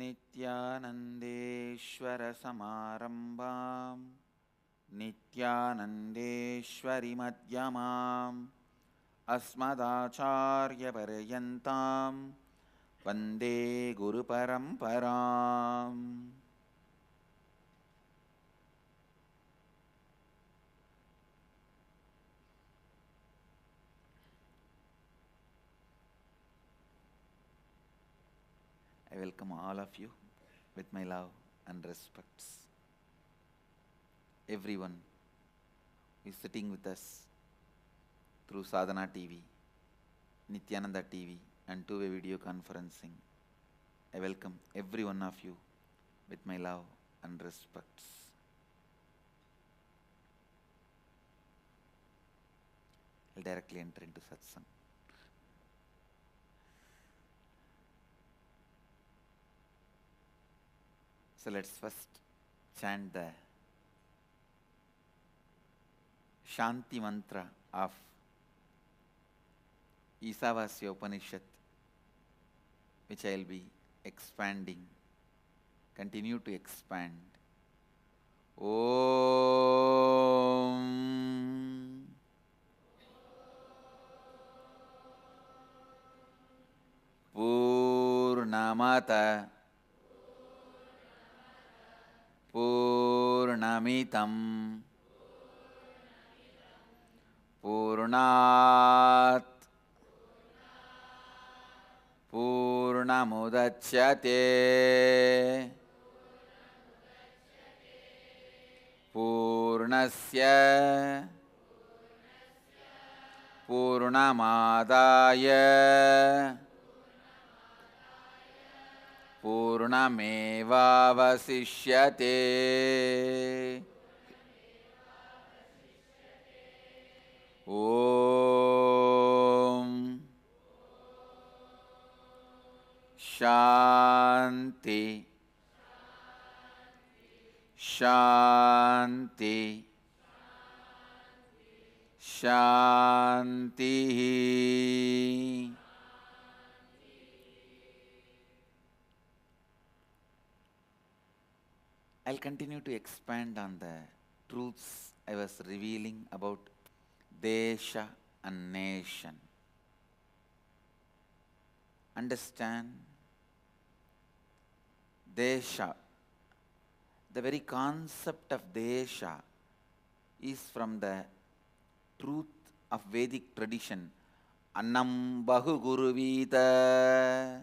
नित्यानन्देश्वर समारम्भां नित्यानन्देश्वरि मध्यमाम् अस्मदाचार्यपर्यन्तां वन्दे गुरुपरम्पराम्. I welcome all of you with my love and respects. Everyone who is sitting with us through Sadhana TV, Nithyananda TV and two-way video conferencing. I welcome every one of you with my love and respects. I'll directly enter into Satsang. So let's first chant the Shanti mantra of Isavasya Upanishad, which I will be expanding, continue to expand. Om Purnamata Purnamitam Purnat Purnamudachyate Purnasya Purnamadaya Purnamevavasishyate. Om Shanti Shanti Shanti. I'll continue to expand on the truths I was revealing about Desha and nation. Understand, Desha, the very concept of Desha is from the truth of Vedic tradition. Annam Bahu Guruvita.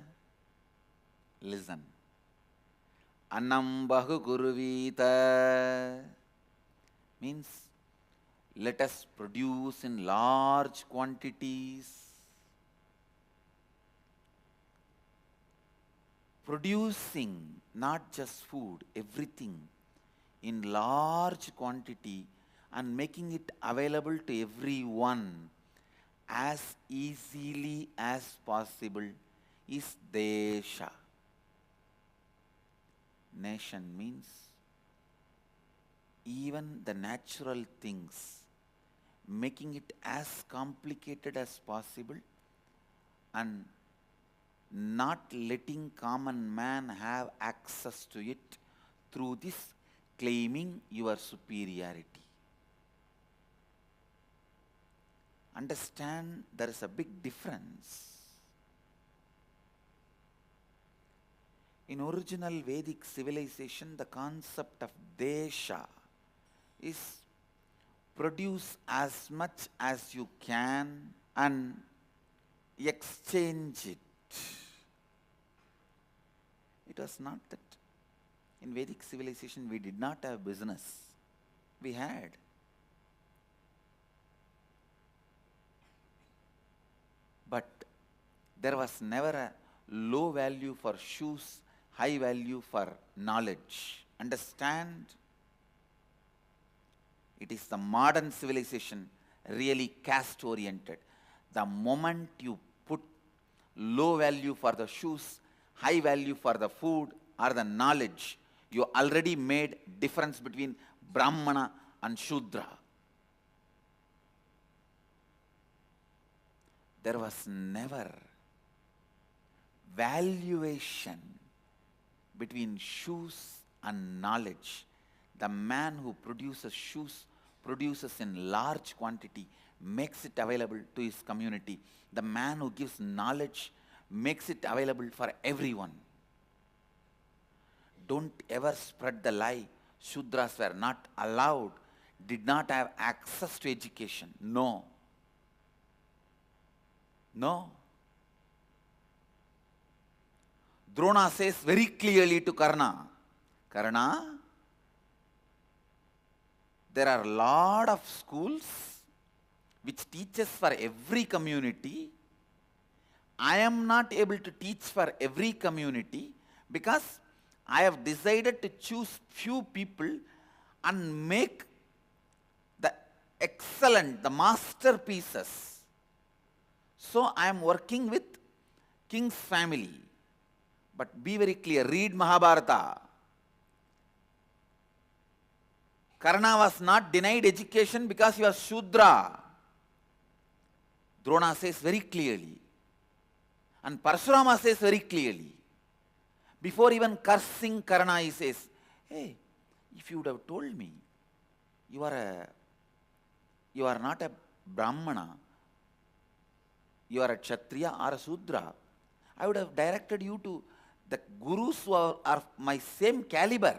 Listen. Annam Bahu Guruvita means let us produce in large quantities. Producing not just food, everything in large quantity and making it available to everyone as easily as possible is Desha. Nation means even the natural things, making it as complicated as possible and not letting common man have access to it through this claiming your superiority. Understand, there is a big difference. In original Vedic civilization, the concept of Desha is produce as much as you can and exchange it. It was not that. In Vedic civilization, we did not have business. We had. But there was never a low value for shoes, high value for knowledge. Understand? It is the modern civilization really caste oriented. The moment you put low value for the shoes, high value for the food or the knowledge, you already made difference between Brahmana and Shudra. There was never valuation between shoes and knowledge. The man who produces shoes produces in large quantity, makes it available to his community. The man who gives knowledge makes it available for everyone. Don't ever spread the lie Shudras were not allowed, did not have access to education. No. No. Drona says very clearly to Karna, Karna, there are a lot of schools which teaches for every community. I am not able to teach for every community because I have decided to choose few people and make the excellent, the masterpieces. So I am working with king's family. But be very clear, read Mahabharata. Karna was not denied education because he was Shudra. Drona says very clearly. And Parashurama says very clearly. Before even cursing Karna, he says, hey, if you would have told me you are not a Brahmana, you are a Kshatriya or a Sudra, I would have directed you to the gurus who are my same caliber.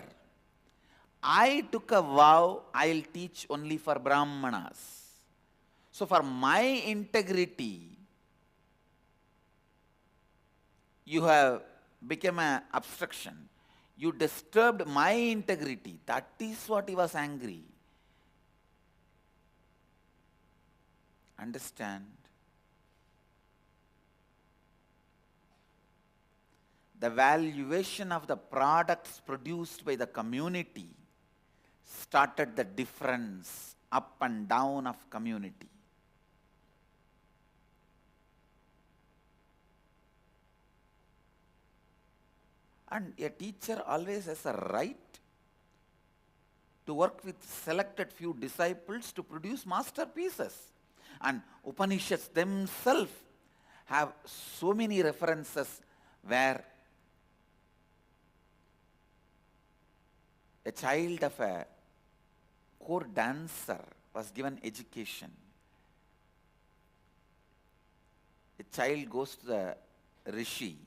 I took a vow, I will teach only for Brahmanas. So for my integrity, you have become an obstruction. You disturbed my integrity. That is what he was angry. Understand? The valuation of the products produced by the community started the difference up and down of community. And a teacher always has a right to work with selected few disciples to produce masterpieces. And Upanishads themselves have so many references where a child of a core dancer was given education. A child goes to the Rishi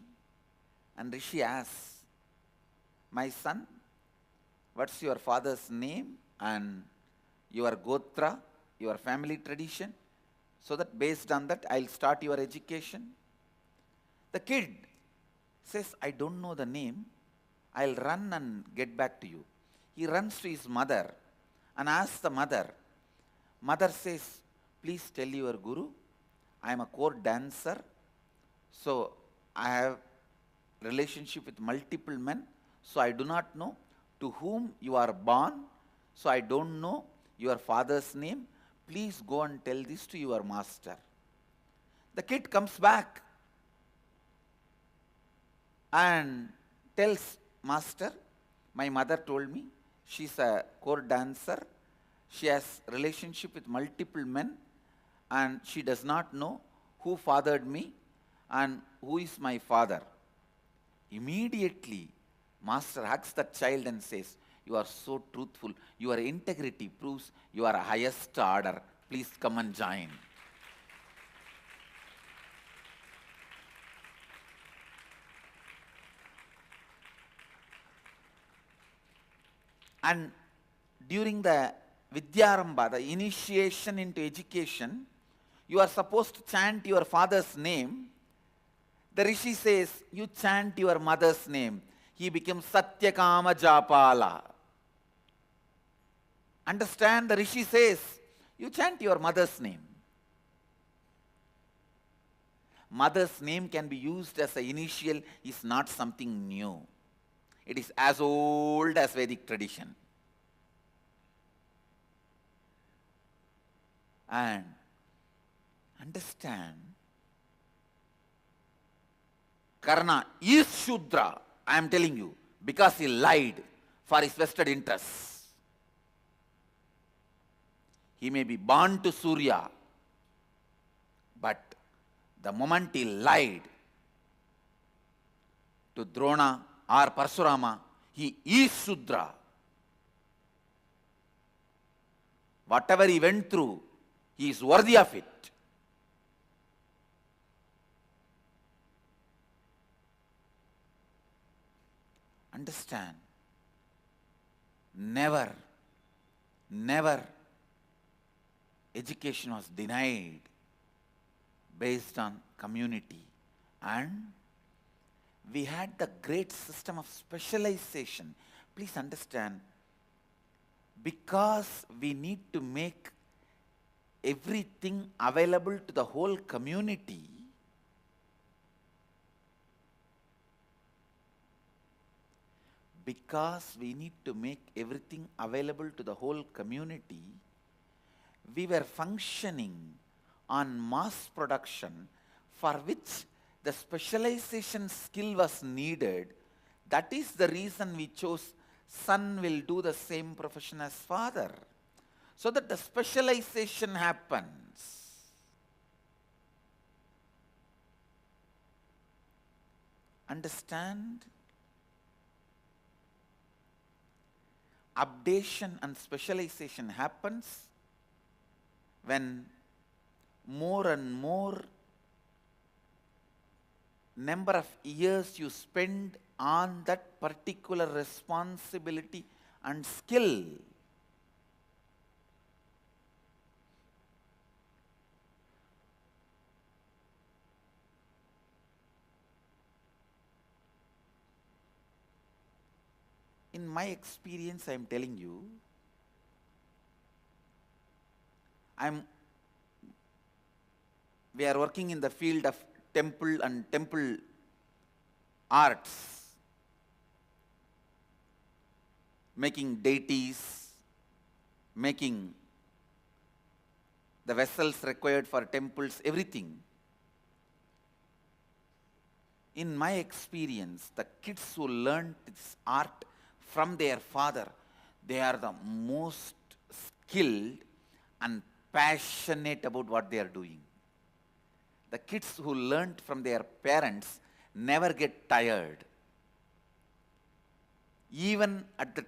and Rishi asks, my son, what's your father's name and your gotra, your family tradition, so that based on that I'll start your education. The kid says, I don't know the name, I'll run and get back to you. He runs to his mother and asks the mother. Mother says, please tell your guru, I am a court dancer, so I have relationship with multiple men, so I do not know to whom you are born, so I don't know your father's name. Please go and tell this to your master. The kid comes back and tells master, my mother told me she's a court dancer, she has relationship with multiple men and she does not know who fathered me and who is my father. Immediately, master hugs the child and says, you are so truthful. Your integrity proves you are a highest order. Please come and join. And during the Vidyarambha, the initiation into education, you are supposed to chant your father's name. The Rishi says, you chant your mother's name. He becomes Satyakama Japala. Understand? The Rishi says, you chant your mother's name. Mother's name can be used as an initial, is not something new. It is as old as Vedic tradition. And understand, Karna is Shudra, I am telling you, because he lied for his vested interests. He may be born to Surya, but the moment he lied to Drona, or Parsurama, he is Sudra. Whatever he went through, he is worthy of it. Understand, never education was denied based on community, and we had the great system of specialization. Please understand, because we need to make everything available to the whole community, we were functioning on mass production, for which the specialization skill was needed. That is the reason we chose son will do the same profession as father, so that the specialization happens. Understand? Updation and specialization happens when more and more number of years you spend on that particular responsibility and skill. In my experience, I am telling you, we are working in the field of temple and temple arts, making deities, making the vessels required for temples, everything. In my experience, the kids who learned this art from their father, they are the most skilled and passionate about what they are doing. The kids who learned from their parents never get tired. Even at the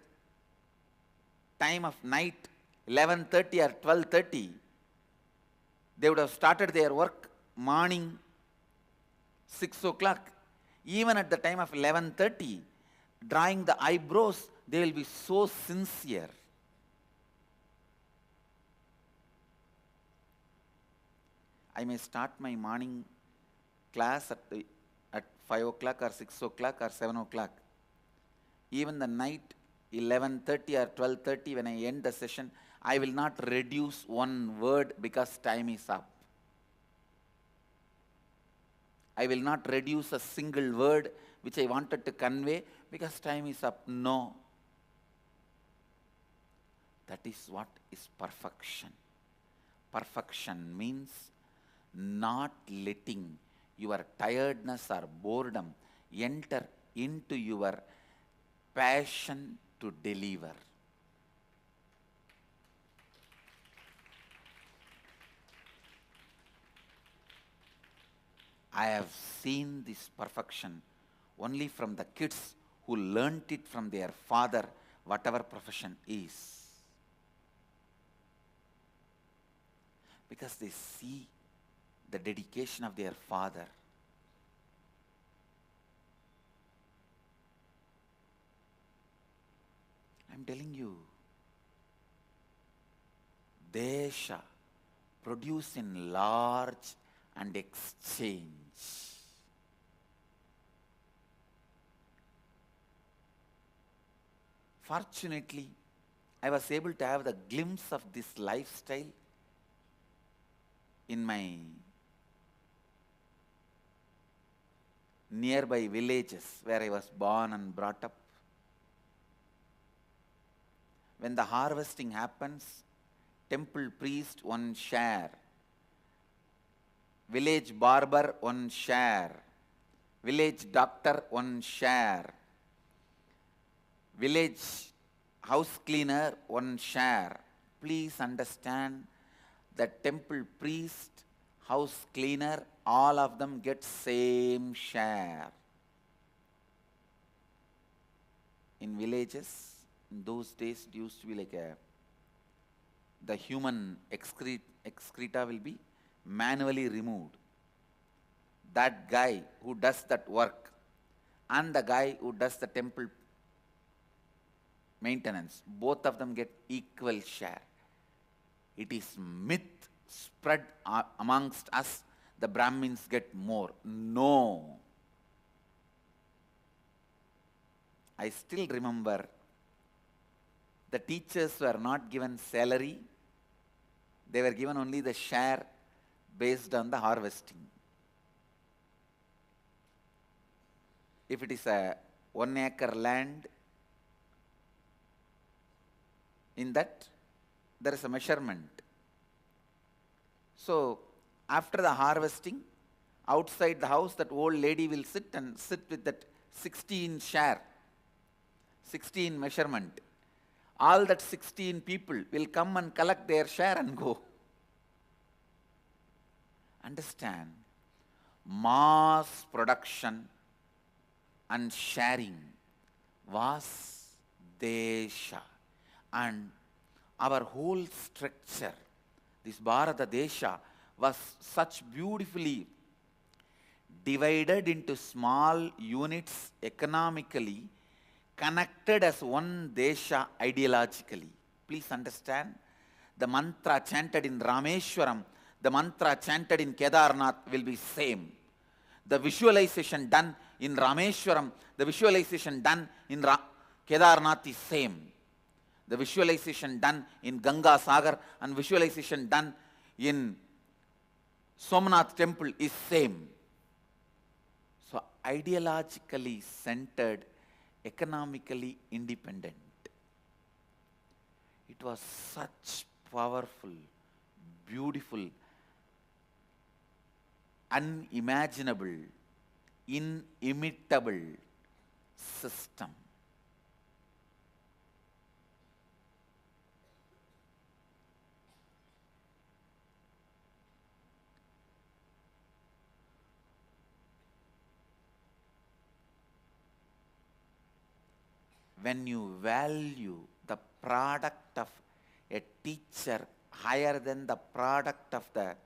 time of night, 11:30 or 12:30, they would have started their work morning 6 o'clock. Even at the time of 11:30, drawing the eyebrows, they will be so sincere. I may start my morning class at 5 o'clock or 6 o'clock or 7 o'clock. Even the night 11:30 or 12:30, when I end the session, I will not reduce one word because time is up. I will not reduce a single word which I wanted to convey because time is up. No. That is what is perfection. Perfection means not letting your tiredness or boredom enter into your passion to deliver. I have seen this perfection only from the kids who learnt it from their father, whatever profession is. Because they see the dedication of their father. I'm telling you, Desha produce in large and exchange. Fortunately, I was able to have the glimpse of this lifestyle in my nearby villages where I was born and brought up. When the harvesting happens, temple priest one share, village barber one share, village doctor one share, village house cleaner one share. Please understand that temple priest, house cleaner, all of them get same share. in villages, in those days it used to be like the human excreta will be manually removed. That guy who does that work and the guy who does the temple maintenance, both of them get equal share. It is myth spread amongst us, the Brahmins get more. No. I still remember the teachers were not given salary, they were given only the share based on the harvesting. If it is a 1 acre land, in that there is a measurement. So after the harvesting, outside the house, that old lady will sit with that 16 share, 16 measurement. All that 16 people will come and collect their share and go. Understand? Mass production and sharing was Desha. And our whole structure, this Bharata Desha, was such beautifully divided into small units economically, connected as one Desha ideologically. Please understand, the mantra chanted in Rameshwaram, the mantra chanted in Kedarnath will be same. The visualization done in Rameshwaram, the visualization done in Kedarnath is same. The visualization done in Ganga Sagar and visualization done in Somnath temple is same. So ideologically centered, economically independent. It was such powerful, beautiful, unimaginable, inimitable system. When you value the product of a teacher higher than the product of the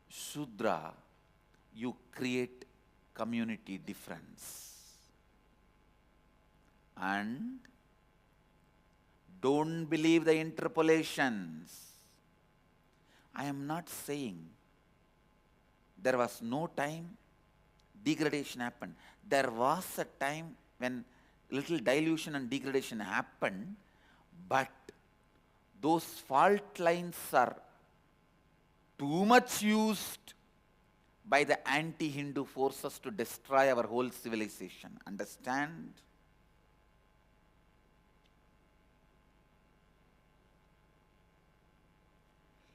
Shudra, you create community difference. And don't believe the interpolations. I am not saying there was no time degradation happened. There was a time when little dilution and degradation happened, but those fault lines are too much used by the anti-Hindu forces to destroy our whole civilization. Understand?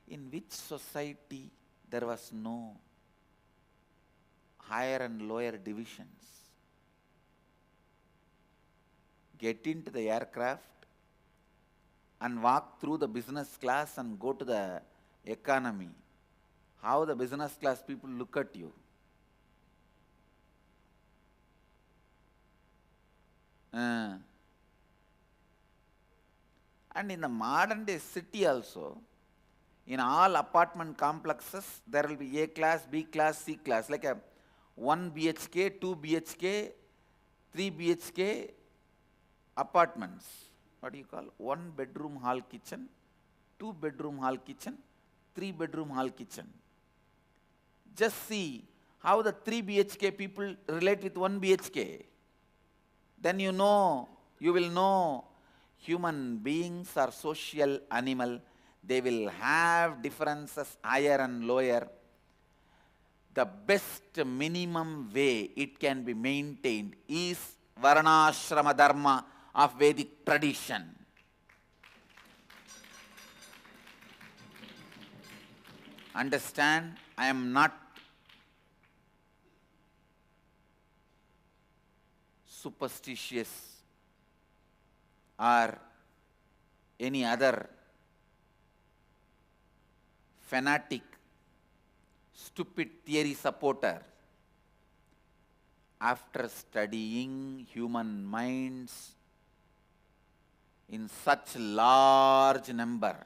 In which society there was no higher and lower divisions? Get into the aircraft and walk through the business class and go to the economy. How the business class people look at you. And in the modern day city also, in all apartment complexes, there will be A class, B class, C class, like a 1 BHK, 2 BHK, 3 BHK apartments. What do you call? 1 bedroom hall kitchen, 2 bedroom hall kitchen, 3 bedroom hall kitchen. Just see how the 3 BHK people relate with 1 BHK. Then you will know human beings are social animal. They will have differences higher and lower. The best minimum way it can be maintained is Varnashrama Dharma of Vedic tradition. Understand? I am not superstitious or any other fanatic, stupid theory supporter. after studying human minds in such large number,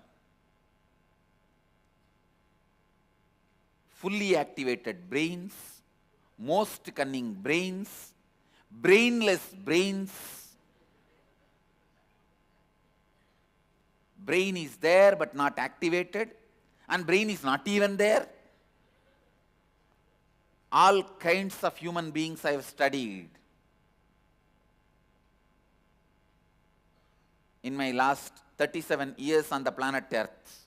fully activated brains, most cunning brains, brainless brains, brain is there but not activated, and brain is not even there. All kinds of human beings I have studied in my last 37 years on the planet Earth.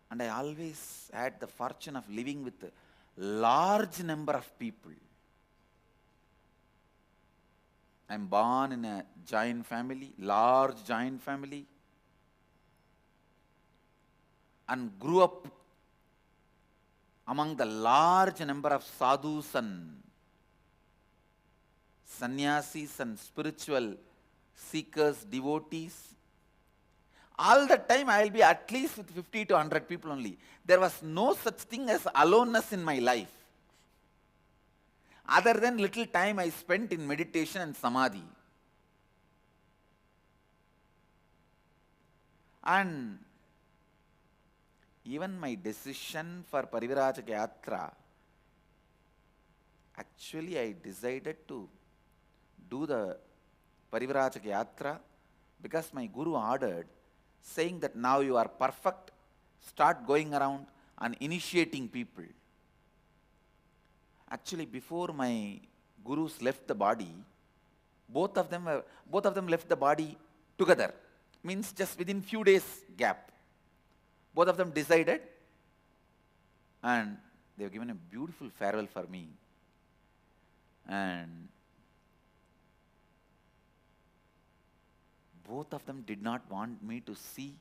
And I always had the fortune of living with a large number of people. I am born in a giant family, large giant family, and grew up among the large number of sadhus and sannyasis and spiritual seekers, devotees. All the time I will be at least with 50 to 100 people only. There was no such thing as aloneness in my life, other than little time I spent in meditation and samadhi. And even my decision for Parivirajaka Yatra, actually I decided to do the Parivirajaka Yatra because my Guru ordered, saying that now you are perfect, start going around and initiating people. Actually, before my Gurus left the body, both of them left the body together. Means just within few days gap. Both of them decided, and they have given a beautiful farewell for me. And both of them did not want me to see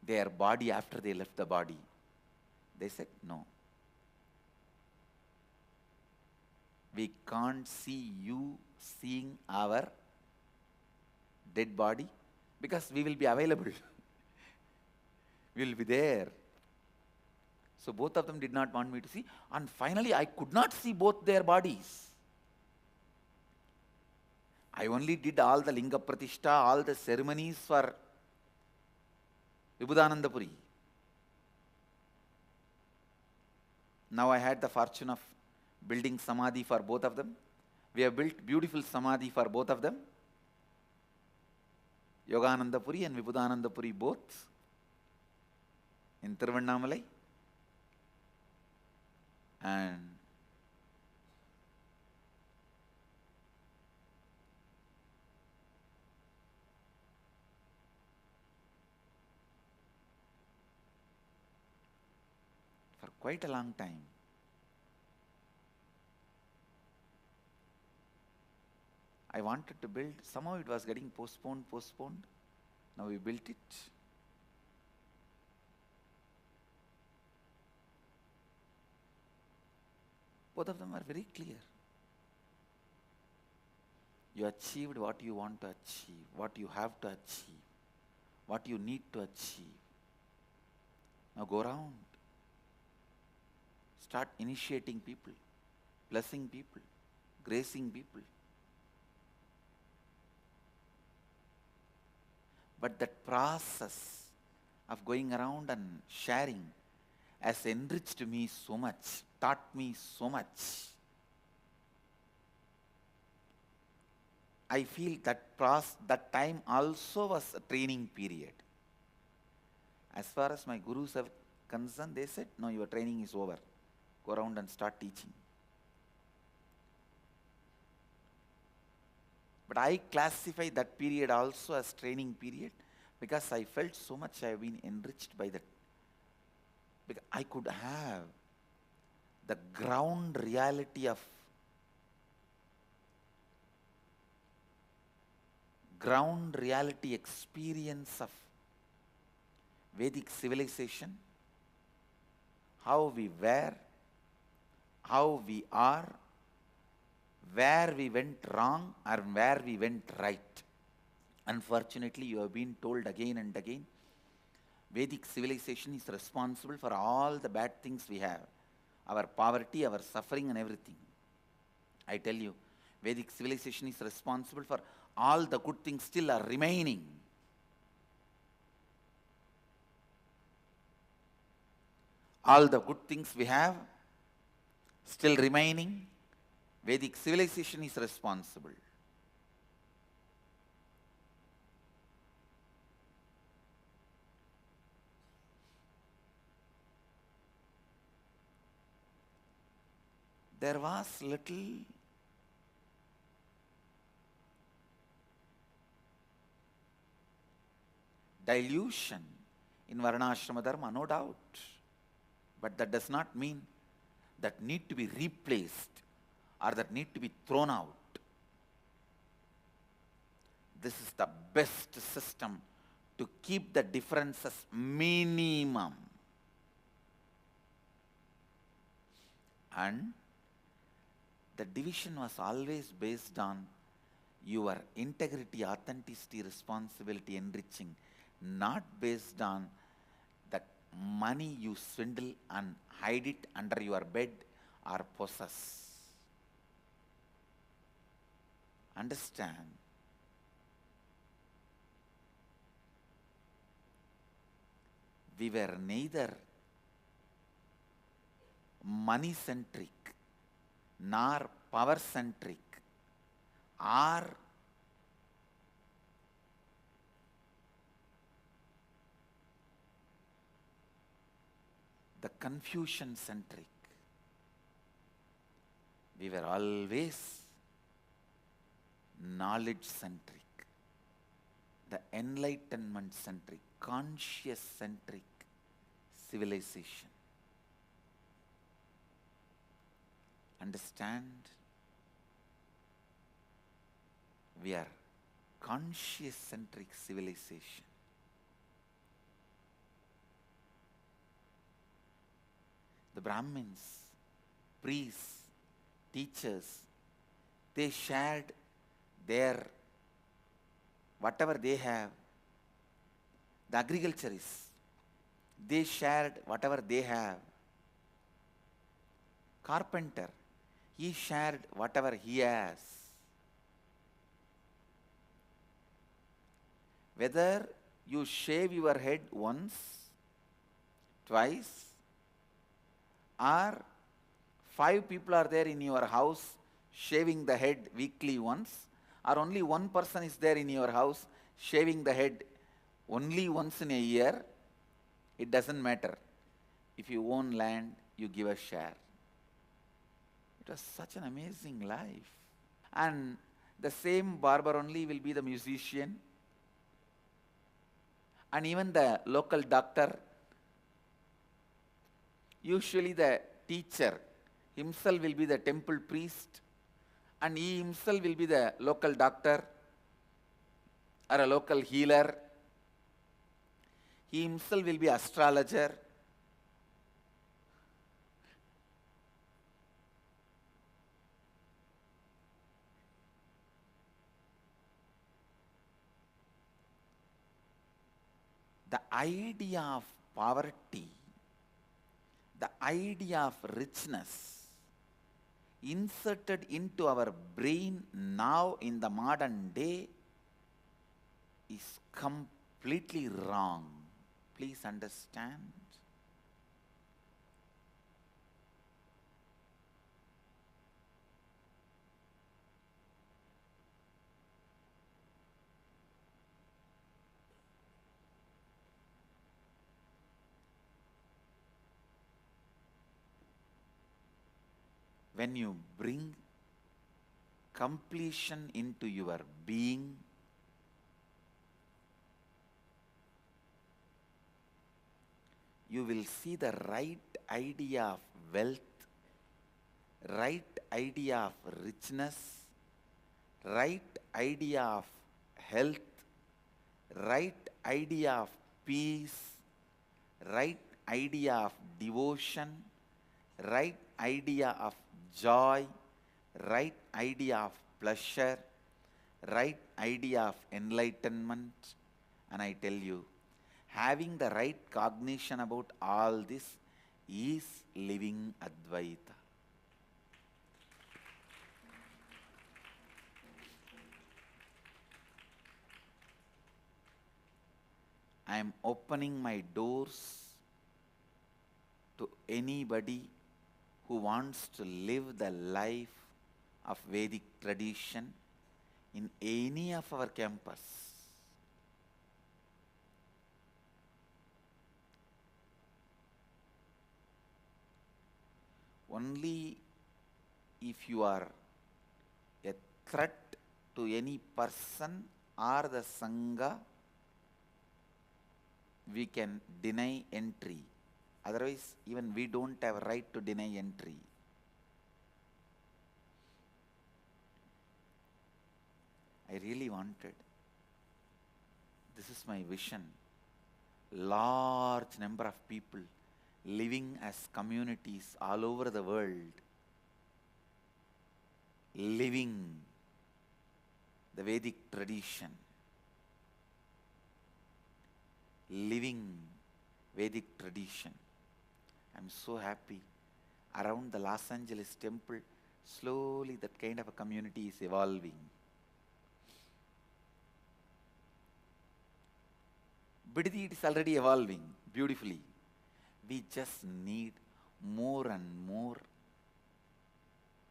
their body after they left the body. They said, no. We can't see you seeing our dead body because we will be available. We will be there. So both of them did not want me to see. And finally, I could not see both their bodies. I only did all the Linga Pratishta, all the ceremonies for Vibhudanandapuri. Now I had the fortune of building Samadhi for both of them. We have built beautiful Samadhi for both of them. Yoganandapuri and Vibhudanandapuri both in Tiruvannamalai. And for quite a long time, I wanted to build, somehow it was getting postponed. Now we built it. Both of them are very clear. You achieved what you want to achieve, what you have to achieve, what you need to achieve. Now go around. Start initiating people, blessing people, gracing people. But that process of going around and sharing has enriched me so much, taught me so much. I feel that time also was a training period. As far as my Gurus are concerned, they said, no, your training is over. Go around and start teaching. But I classify that period also as training period because I felt so much I have been enriched by that. Because I could have the ground reality of experience of Vedic civilization, how we were, how we are, where we went wrong or where we went right. Unfortunately, you have been told again and again, Vedic civilization is responsible for all the bad things we have, our poverty, our suffering and everything. I tell you, Vedic civilization is responsible for all the good things still are remaining. All the good things we have still remaining, Vedic civilization is responsible. There was little dilution in Varnashrama Dharma, no doubt. But that does not mean that need to be replaced or that need to be thrown out. This is the best system to keep the differences minimum. And the division was always based on your integrity, authenticity, responsibility, enriching, not based on the money you swindle and hide it under your bed or possess. Understand? We were neither money-centric nor power-centric or the confusion-centric. We were always knowledge-centric, the enlightenment-centric, conscious-centric civilization. Understand? We are conscious-centric civilization. The Brahmins, priests, teachers, they shared their whatever they have. The agriculturists, they shared whatever they have. Carpenter, he shared whatever he has. Whether you shave your head once, twice, or 5 people are there in your house shaving the head weekly once, or only one person is there in your house shaving the head only once in a year, it doesn't matter. If you own land, you give a share. It was such an amazing life. And the same barber only will be the musician, and even the local doctor. Usually the teacher himself will be the temple priest, and he himself will be the local doctor or a local healer. He himself will be astrologer. The idea of poverty, the idea of richness inserted into our brain now in the modern day is completely wrong. Please understand. When you bring completion into your being, you will see the right idea of wealth, right idea of richness, right idea of health, right idea of peace, right idea of devotion, right idea of joy, right idea of pleasure, right idea of enlightenment. And I tell you, having the right cognition about all this is living Advaita. I am opening my doors to anybody who wants to live the life of Vedic tradition in any of our campus. Only if you are a threat to any person or the Sangha, we can deny entry. Otherwise, even we don't have a right to deny entry. I really wanted, this is my vision, large number of people living as communities all over the world, living the Vedic tradition, living Vedic tradition. I'm so happy. Around the Los Angeles temple, slowly that kind of a community is evolving. Bididi, it is already evolving beautifully. We just need more and more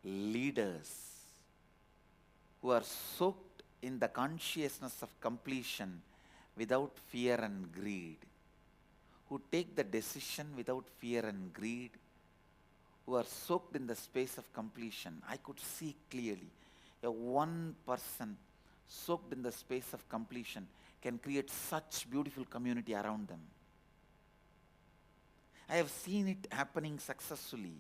leaders who are soaked in the consciousness of completion without fear and greed, who take the decision without fear and greed, who are soaked in the space of completion. I could see clearly a one person soaked in the space of completion can create such beautiful community around them. I have seen it happening successfully.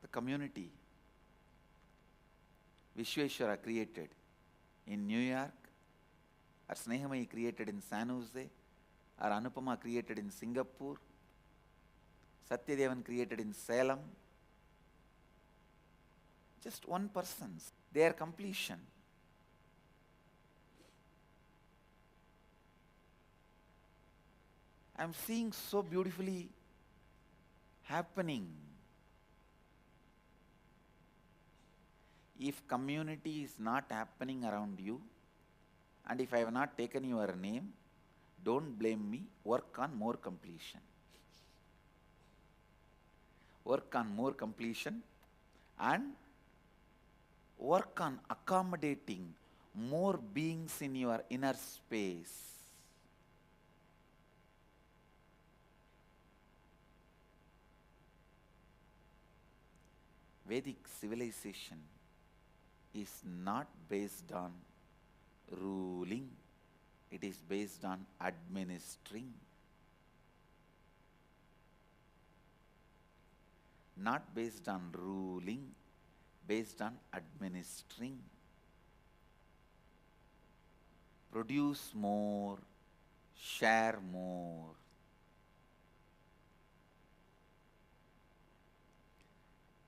The community Vishweshwara created in New York, or Snehamai created in San Jose, or Anupama created in Singapore, Satyadevan created in Salem. Just one person's, their completion. I am seeing so beautifully happening. If community is not happening around you, and if I have not taken your name, don't blame me, work on more completion. Work on more completion and work on accommodating more beings in your inner space. Vedic civilization is not based on ruling, it is based on administering. Not based on ruling, based on administering. Produce more, share more.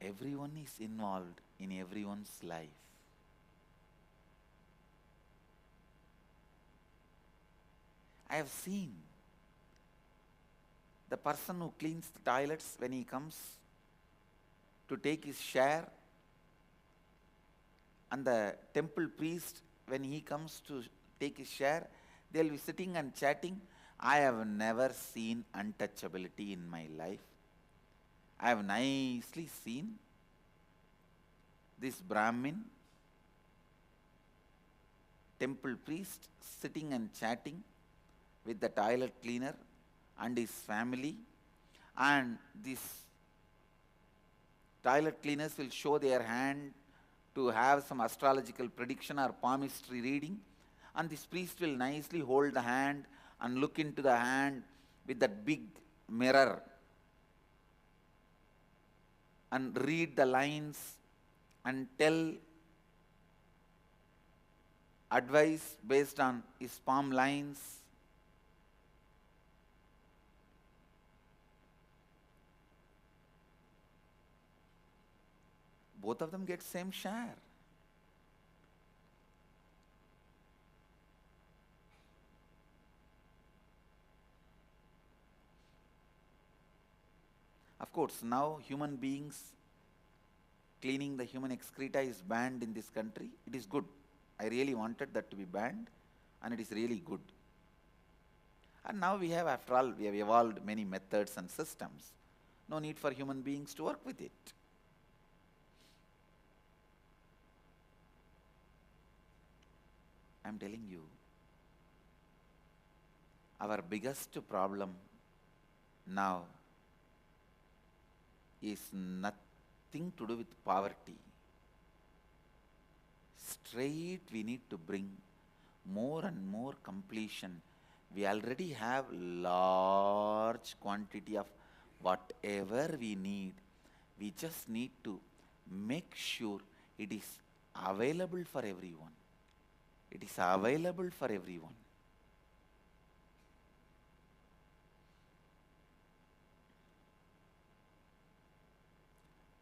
Everyone is involved in everyone's life. I have seen the person who cleans the toilets when he comes to take his share, and the temple priest when he comes to take his share, they'll be sitting and chatting. I have never seen untouchability in my life. I have nicely seen this Brahmin temple priest sitting and chatting with the toilet cleaner and his family, and these toilet cleaners will show their hand to have some astrological prediction or palmistry reading, and this priest will nicely hold the hand and look into the hand with that big mirror and read the lines and tell advice based on his palm lines. both of them get same share. Of course, now human beings cleaning the human excreta is banned in this country. It is good. I really wanted that to be banned, and it is really good. And now we have, after all, we have evolved many methods and systems. No need for human beings to work with it. I am telling you, our biggest problem now is nothing to do with poverty. Straight we need to bring more and more completion. We already have large quantity of whatever we need. We just need to make sure it is available for everyone. It is available for everyone.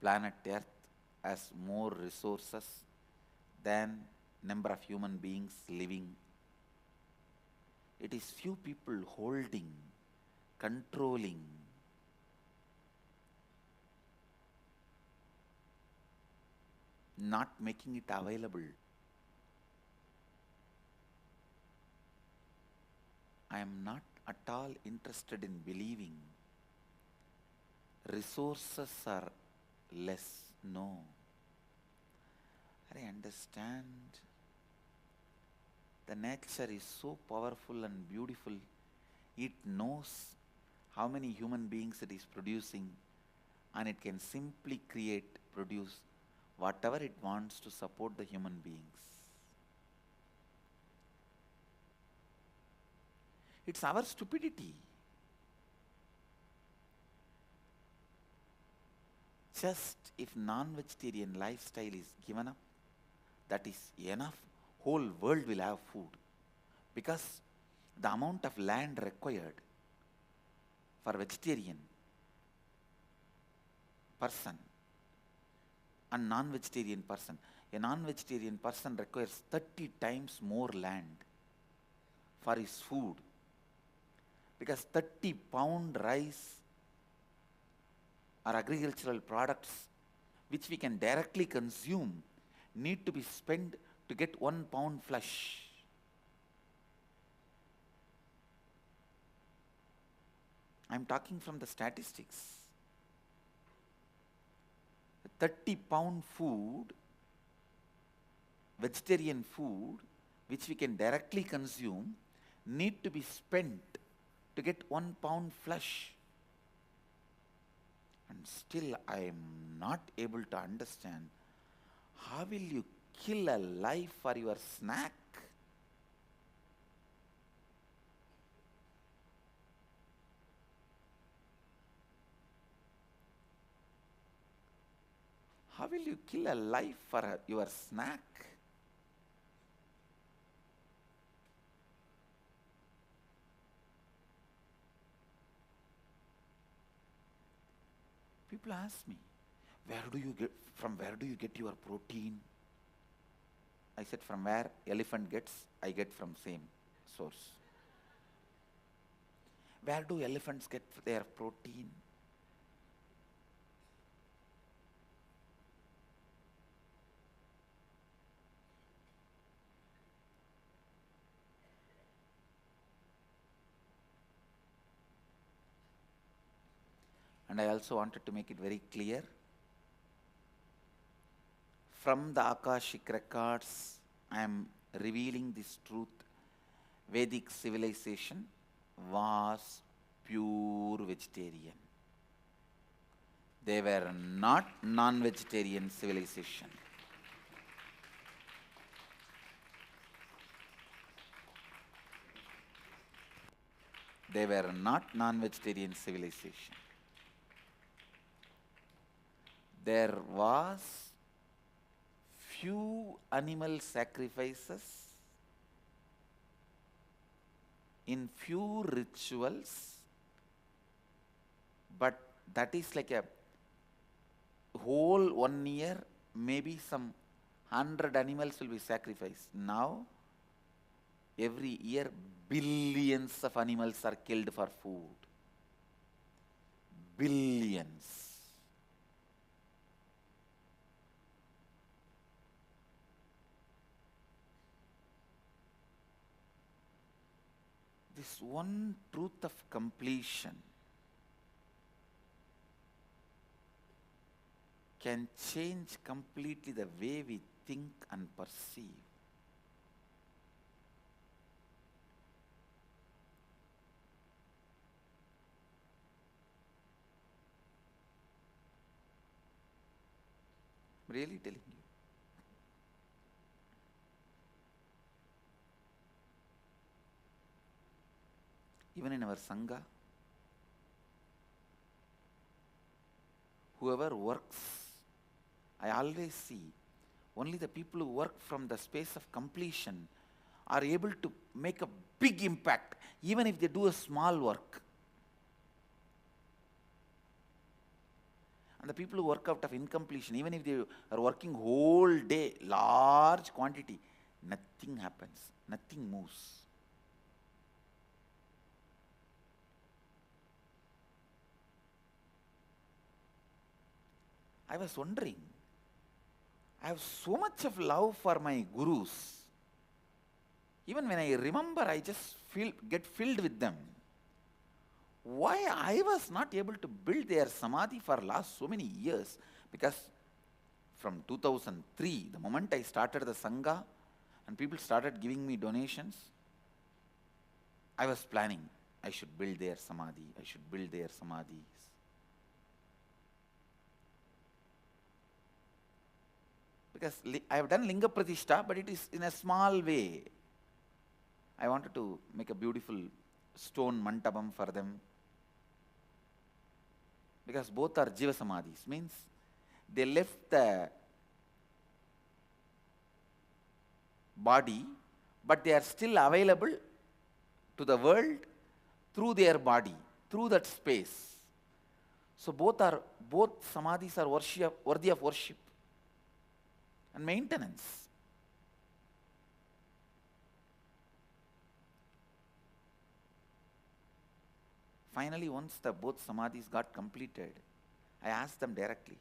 Planet Earth has more resources than number of human beings living. It is few people holding, controlling. Not making it available. I am not at all interested in believing resources are less. No. I understand the nature is so powerful and beautiful. It knows how many human beings it is producing, and it can simply produce whatever it wants to support the human beings. It's our stupidity. Just if non-vegetarian lifestyle is given up, that is enough. Whole world will have food, because the amount of land required for vegetarian person and non-vegetarian person, a non-vegetarian person requires 30 times more land for his food, because 30-pound rice or agricultural products which we can directly consume need to be spent to get 1 pound flesh. I am talking from the statistics. 30-pound food, vegetarian food, which we can directly consume, need to be spent to get 1 pound flesh. And still I am not able to understand, how will you kill a life for your snack? How will you kill a life for your snack? People ask me, from where do you get your protein? I said, from where elephant gets, I get from same source. Where do elephants get their protein? And I also wanted to make it very clear, from the Akashic records, I am revealing this truth. Vedic civilization was pure vegetarian. They were not non-vegetarian civilization. They were not non-vegetarian civilization. There was few animal sacrifices in few rituals, but that is like a whole 1 year maybe some 100 animals will be sacrificed. Now, every year, billions of animals are killed for food. Billions. This one truth of completion can change completely the way we think and perceive. Really telling you. Even in our Sangha, whoever works, I always see only the people who work from the space of completion are able to make a big impact, even if they do a small work. And the people who work out of incompletion, even if they are working whole day, large quantity, nothing happens, nothing moves. I was wondering, I have so much of love for my gurus. Even when I remember, I just get filled with them. Why I was not able to build their samadhi for last so many years? Because from 2003, the moment I started the Sangha and people started giving me donations, I was planning, I should build their samadhi, I should build their samadhis. Because I have done Linga Pratishtha, but it is in a small way. I wanted to make a beautiful stone mantabam for them. Because both are Jiva Samadhis, means they left the body, but they are still available to the world through their body, through that space. So both Samadhis are worthy of worship and maintenance. Finally, once both samadhis got completed, I asked them directly,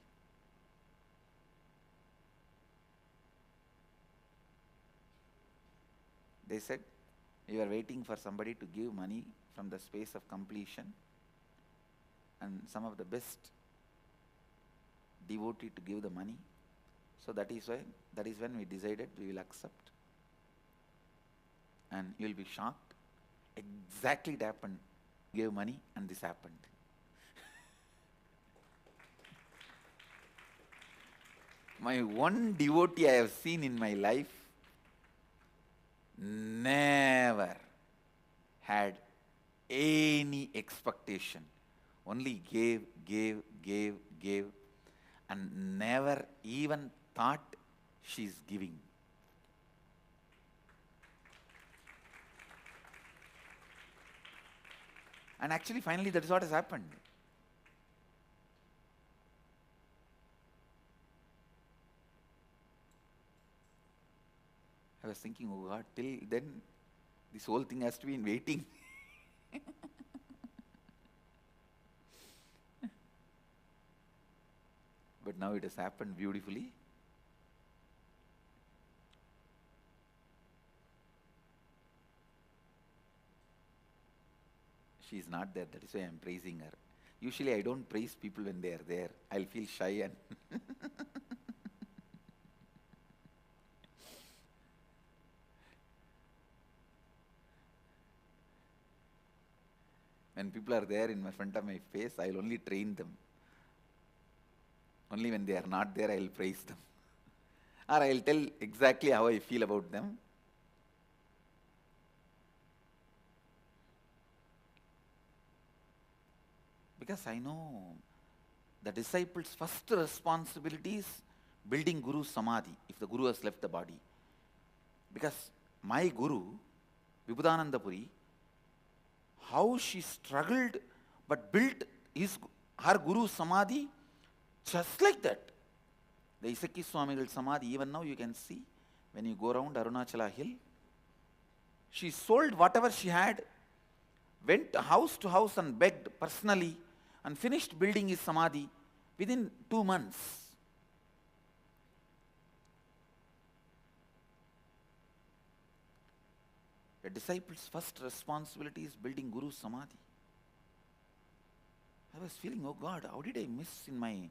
they said, you are waiting for somebody to give money from the space of completion, and some of the best devotee to give the money. So that is when we decided we will accept. And you will be shocked. Exactly it happened. Gave money and this happened. My one devotee I have seen in my life never had any expectation. Only gave, and never even thought she is giving. And actually, finally, that is what has happened. I was thinking, oh God, till then, this whole thing has to be in waiting. But now it has happened beautifully. She is not there, that is why I am praising her. Usually I don't praise people when they are there. I'll feel shy and when people are there in front of my face, I'll only train them. Only when they are not there, I'll praise them. Or I'll tell exactly how I feel about them. Because I know the disciples' first responsibility is building Guru's samadhi, if the Guru has left the body. Because my Guru, Vibhudananda Puri, how she struggled but built her Guru's samadhi just like that. The Isaki Swamigal Samadhi, even now you can see when you go around Arunachala Hill. She sold whatever she had, went house to house and begged personally, and finished building his Samadhi within 2 months. A disciple's first responsibility is building Guru's Samadhi. I was feeling, oh God, how did I miss in my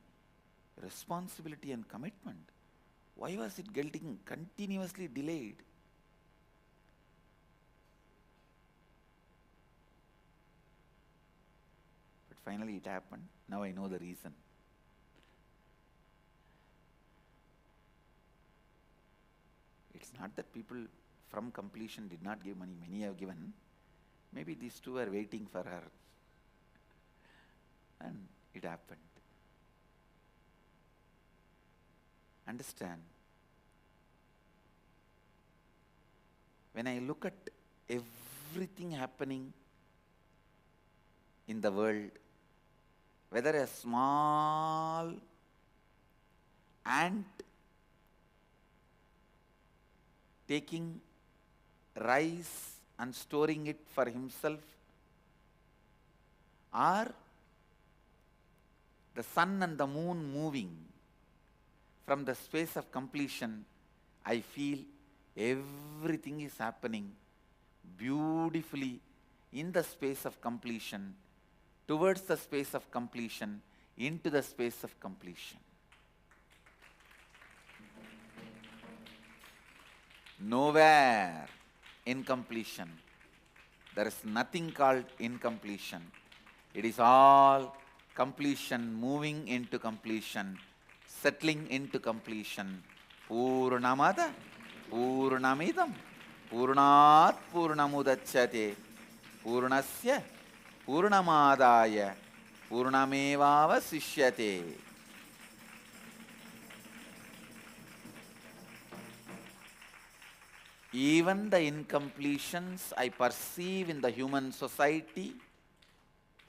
responsibility and commitment? Why was it getting continuously delayed? But finally it happened. Now I know the reason. It's not that people from completion did not give money. Many have given. Maybe these two were waiting for her. And it happened. Understand? When I look at everything happening in the world, whether a small ant taking rice and storing it for himself, or the sun and the moon moving from the space of completion, I feel everything is happening beautifully in the space of completion, towards the space of completion, into the space of completion. Nowhere incompletion. There is nothing called incompletion. It is all completion, moving into completion, settling into completion. Purnamada, Purnamidam, Purnat Purnamudachyate, Purnasya, Purnamadaya, Purnamevavasishyate. Even the incompletions I perceive in the human society,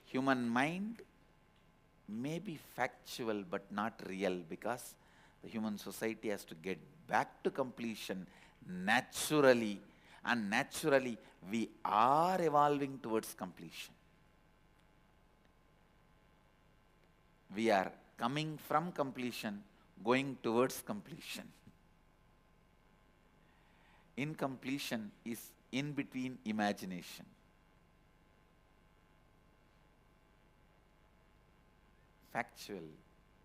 human mind, may be factual but not real, because the human society has to get back to completion naturally, and naturally we are evolving towards completion. We are coming from completion, going towards completion. Incompletion is in between imagination. Factual,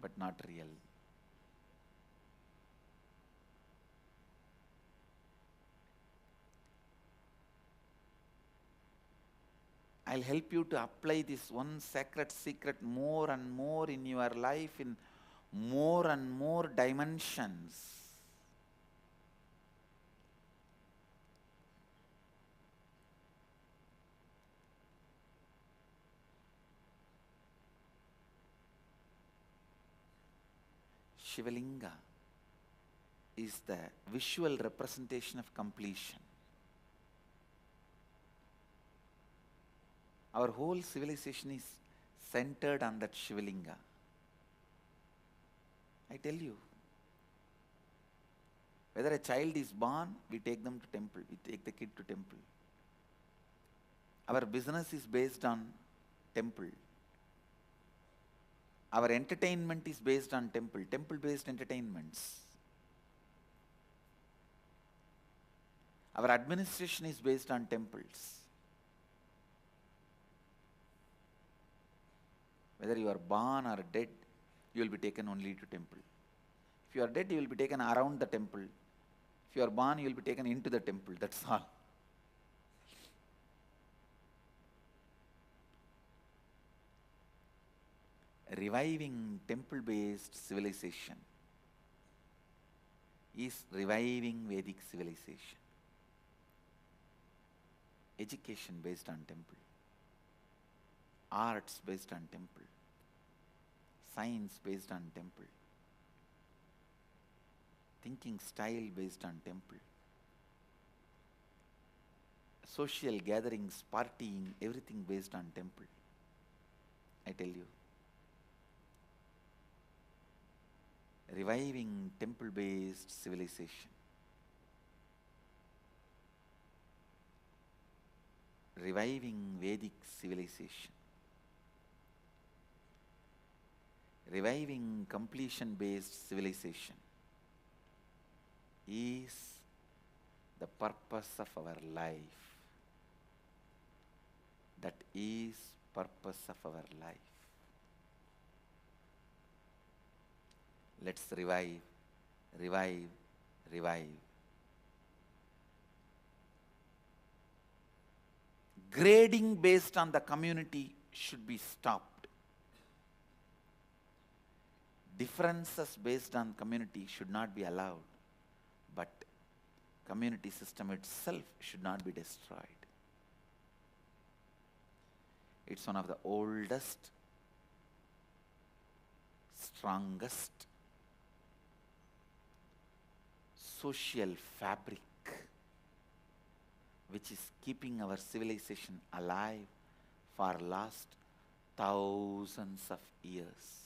but not real. I'll help you to apply this one sacred secret more and more in your life, in more and more dimensions. Shivalinga is the visual representation of completion. Our whole civilization is centered on that Shivalinga. I tell you, whether a child is born, we take them to temple, we take the kid to temple. Our business is based on temple. Our entertainment is based on temple, temple-based entertainments. Our administration is based on temples. Whether you are born or dead, you will be taken only to temple. If you are dead, you will be taken around the temple. If you are born, you will be taken into the temple. That's all. Reviving temple-based civilization is reviving Vedic civilization. Education based on temple. Arts based on temple. Science based on temple. Thinking style based on temple. Social gatherings, partying, everything based on temple. I tell you. reviving temple-based civilization, reviving Vedic civilization, reviving completion-based civilization is the purpose of our life. That is purpose of our life. Let's revive, revive, revive. Grading based on the community should be stopped. Differences based on community should not be allowed, but community system itself should not be destroyed. It's one of the oldest, strongest social fabric which is keeping our civilization alive for last thousands of years.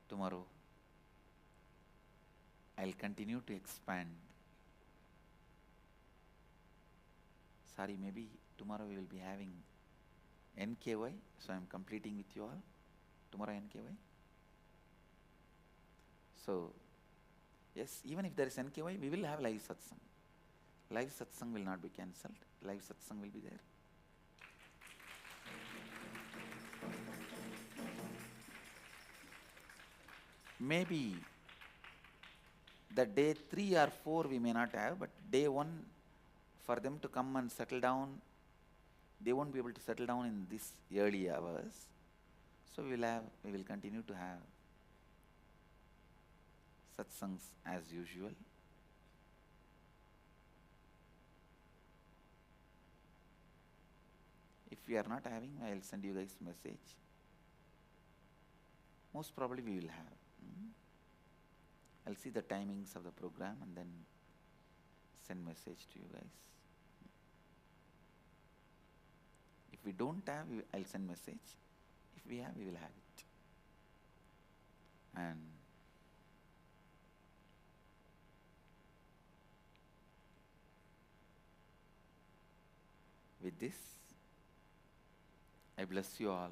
Tomorrow, I'll continue to expand. Sorry, maybe tomorrow we will be having NKY, so I'm completing with you all. Tomorrow NKY. So, yes, even if there is NKY, we will have live satsang. Live satsang will not be cancelled. Live satsang will be there. Maybe the day 3 or 4 we may not have, but day 1 for them to come and settle down, they won't be able to settle down in these early hours. So we will continue to have satsangs as usual. If we are not having, I will send you guys message. Most probably we will have. I'll see the timings of the program and then send message to you guys. If we don't have, I'll send message. If we have, we will have it. And with this, I bless you all.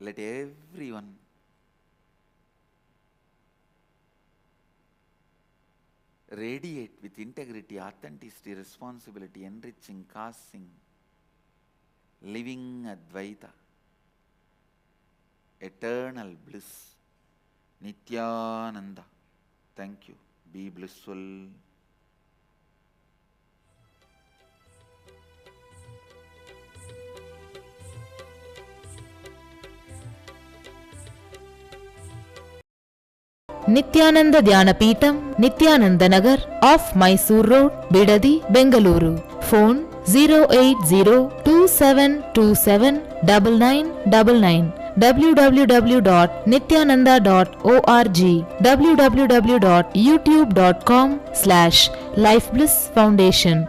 Let everyone radiate with integrity, authenticity, responsibility, enriching, causing, living Advaita, eternal bliss, Nithyananda. Thank you. Be blissful. Nithyananda Dhyanapītam, Nithyananda Nagar, off Mysore Road, Bidadi, Bengaluru. Phone 08027279999. www.nithyananda.org. www.youtube.com/Life Bliss Foundation.